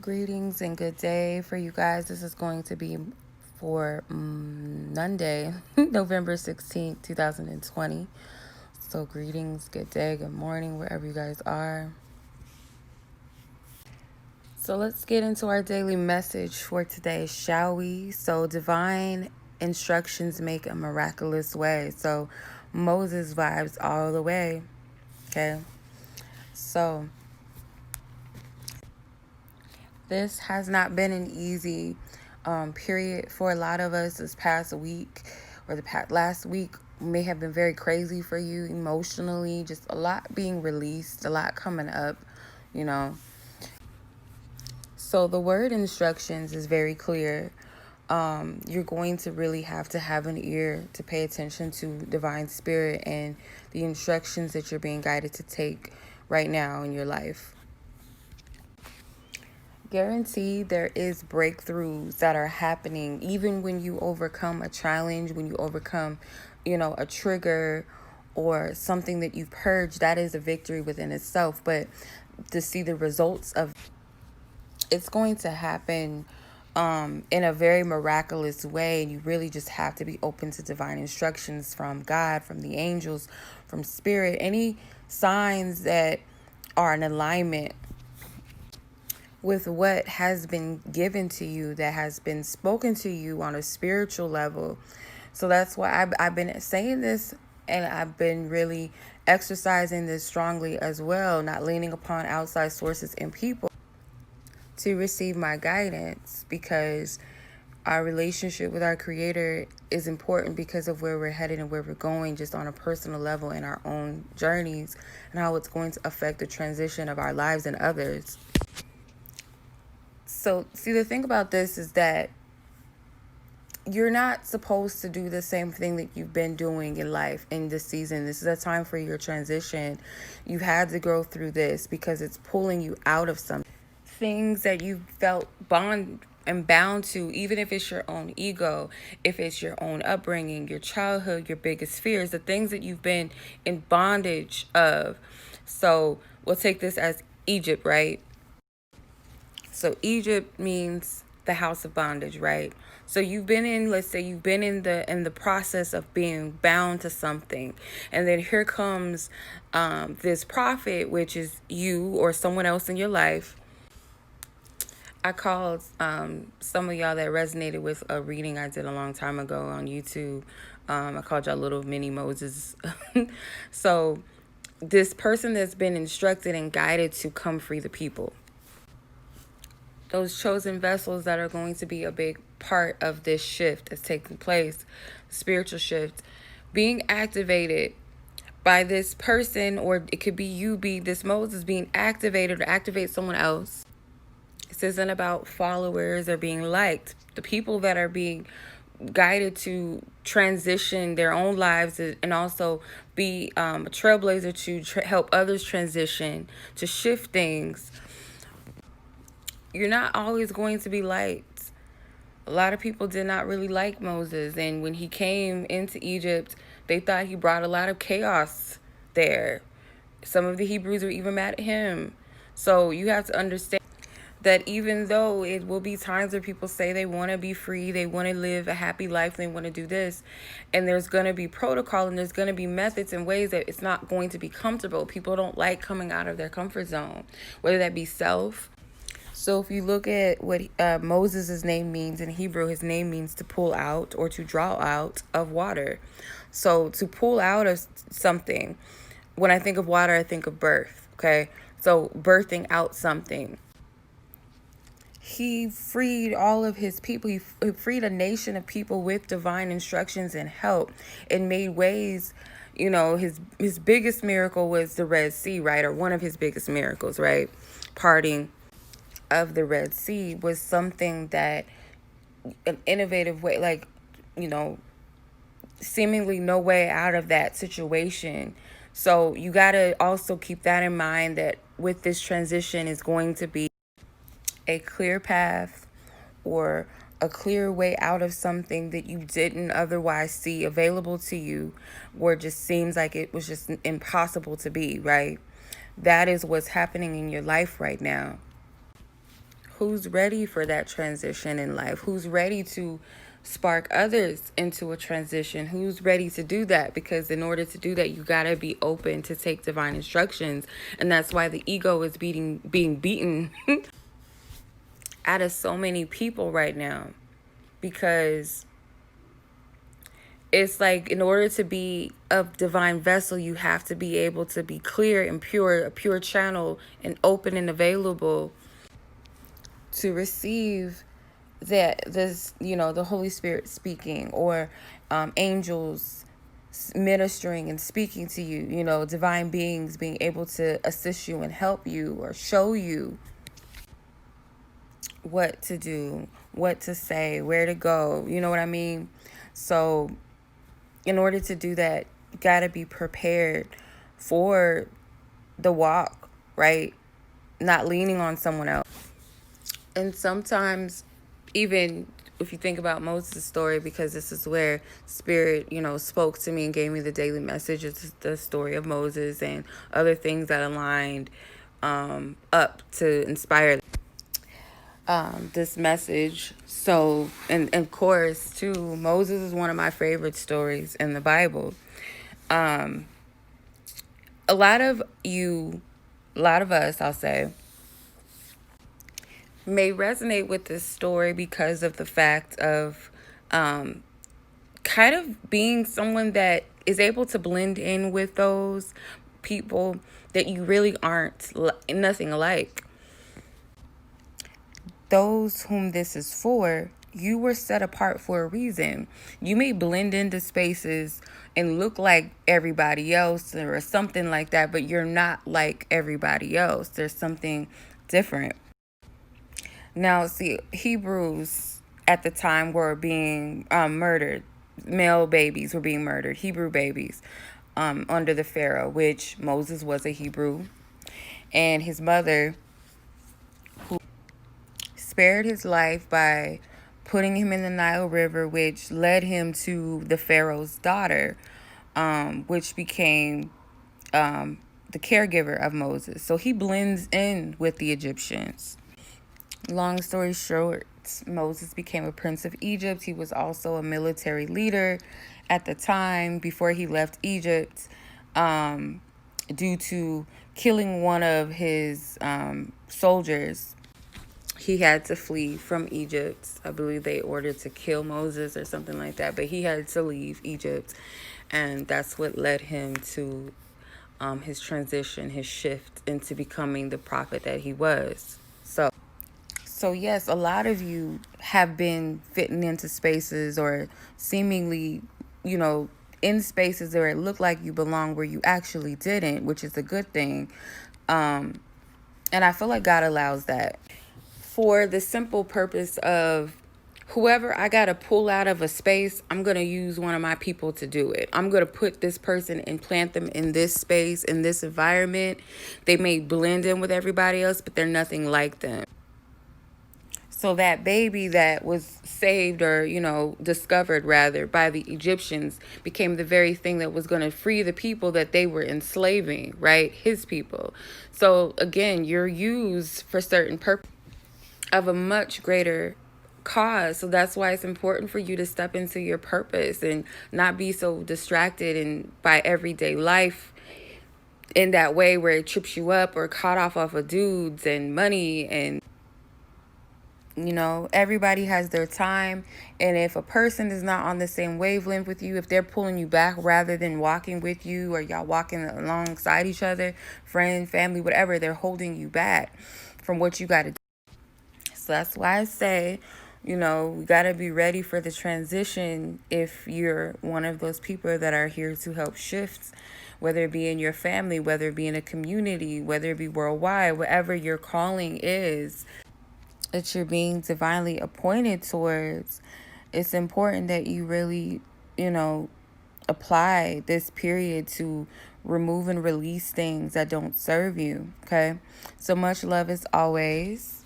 Greetings and good day for you guys. This is going to be for Monday, November 16th, 2020. So greetings, good day, good morning, wherever you guys are. So let's get into our daily message for today, shall we? So divine instructions make a miraculous way. So Moses vibes all the way. Okay. So this has not been an easy period for a lot of us. This past week or last week may have been very crazy for you emotionally. Just a lot being released, a lot coming up, you know. So the word instructions is very clear. You're going to really have to have an ear to pay attention to divine spirit and the instructions that you're being guided to take right now in your life. Guaranteed there is breakthroughs that are happening even when you overcome a challenge, when you overcome, a trigger or something that you've purged. That is a victory within itself. But to see the results of it's going to happen in a very miraculous way. And you really just have to be open to divine instructions from God, from the angels, from spirit, any signs that are in alignment with what has been given to you, that has been spoken to you on a spiritual level. So that's why I've been saying this, and I've been really exercising this strongly as well, not leaning upon outside sources and people to receive my guidance, because our relationship with our Creator is important because of where we're headed and where we're going, just on a personal level in our own journeys, and how it's going to affect the transition of our lives and others. So, see, the thing about this is that you're not supposed to do the same thing that you've been doing in life in this season. This is a time for your transition. You've had to go through this because it's pulling you out of some things that you felt bound and bound to, even if it's your own ego, if it's your own upbringing, your childhood, your biggest fears, the things that you've been in bondage of. So we'll take this as Egypt, right? So Egypt means the house of bondage, right? So you've been in, let's say you've been in the process of being bound to something. And then here comes this prophet, which is you or someone else in your life. I called some of y'all that resonated with a reading I did a long time ago on YouTube. I called y'all little mini Moses. So this person that's been instructed and guided to come free the people. Those chosen vessels that are going to be a big part of this shift that's taking place, spiritual shift, being activated by this person, or it could be you, be this Moses being activated or activate someone else. This isn't about followers or being liked. The people that are being guided to transition their own lives and also be a trailblazer to help others transition, to shift things. You're not always going to be liked. A lot of people did not really like Moses. And when he came into Egypt, they thought he brought a lot of chaos there. Some of the Hebrews were even mad at him. So you have to understand that even though it will be times where people say they want to be free, they want to live a happy life, they want to do this, and there's going to be protocol and there's going to be methods and ways that it's not going to be comfortable. People don't like coming out of their comfort zone, whether that be self. So if you look at what Moses' name means in Hebrew, his name means to pull out or to draw out of water. So to pull out of something, when I think of water, I think of birth, okay? So birthing out something. He freed all of his people. He freed a nation of people with divine instructions and help, and made ways. His biggest miracle was the Red Sea, right? Or one of his biggest miracles, right? Parting of the Red Sea was something that an innovative way, like, seemingly no way out of that situation. So you got to also keep that in mind, that with this transition is going to be a clear path or a clear way out of something that you didn't otherwise see available to you, or just seems like it was just impossible to be, right? That is what's happening in your life right now. Who's ready for that transition in life? Who's ready to spark others into a transition? Who's ready to do that? Because in order to do that, you got to be open to take divine instructions. And that's why the ego is being beaten out of so many people right now. Because it's like, in order to be a divine vessel, you have to be able to be clear and pure, a pure channel, and open and available to receive the Holy Spirit speaking, or angels ministering and speaking to you, divine beings being able to assist you and help you or show you what to do, what to say, where to go. You know what I mean? So in order to do that, you got to be prepared for the walk, right? Not leaning on someone else. And sometimes, even if you think about Moses' story, because this is where Spirit, spoke to me and gave me the daily message, it's the story of Moses and other things that aligned up to inspire this message. So, and of course, too, Moses is one of my favorite stories in the Bible. A lot of us, I'll say, may resonate with this story because of the fact of kind of being someone that is able to blend in with those people that you really aren't nothing alike. Those whom this is for, you were set apart for a reason. You may blend into spaces and look like everybody else or something like that, but you're not like everybody else. There's something different. Now, see, Hebrews at the time were being murdered. Male babies were being murdered, Hebrew babies, under the Pharaoh, which Moses was a Hebrew. And his mother, who spared his life by putting him in the Nile River, which led him to the Pharaoh's daughter, which became the caregiver of Moses. So he blends in with the Egyptians. Long story short, Moses became a prince of Egypt. He was also a military leader at the time before he left Egypt, due to killing one of his soldiers. He had to flee from Egypt. I believe they ordered to kill Moses or something like that, but he had to leave Egypt, and that's what led him to his transition, his shift into becoming the prophet that he was. So yes, a lot of you have been fitting into spaces or seemingly, in spaces where it looked like you belong where you actually didn't, which is a good thing. And I feel like God allows that for the simple purpose of whoever I got to pull out of a space, I'm going to use one of my people to do it. I'm going to put this person and plant them in this space, in this environment. They may blend in with everybody else, but they're nothing like them. So that baby that was saved or, discovered rather by the Egyptians became the very thing that was going to free the people that they were enslaving, right? His people. So again, you're used for certain purpose of a much greater cause. So that's why it's important for you to step into your purpose and not be so distracted and by everyday life in that way where it trips you up or caught off of dudes and money. And everybody has their time. And if a person is not on the same wavelength with you, if they're pulling you back rather than walking with you, or y'all walking alongside each other, friend, family, whatever, they're holding you back from what you got to do. So that's why I say, we got to be ready for the transition if you're one of those people that are here to help shift, whether it be in your family, whether it be in a community, whether it be worldwide, whatever your calling is that you're being divinely appointed towards. It's important that you really, apply this period to remove and release things that don't serve you. Okay. So much love as always.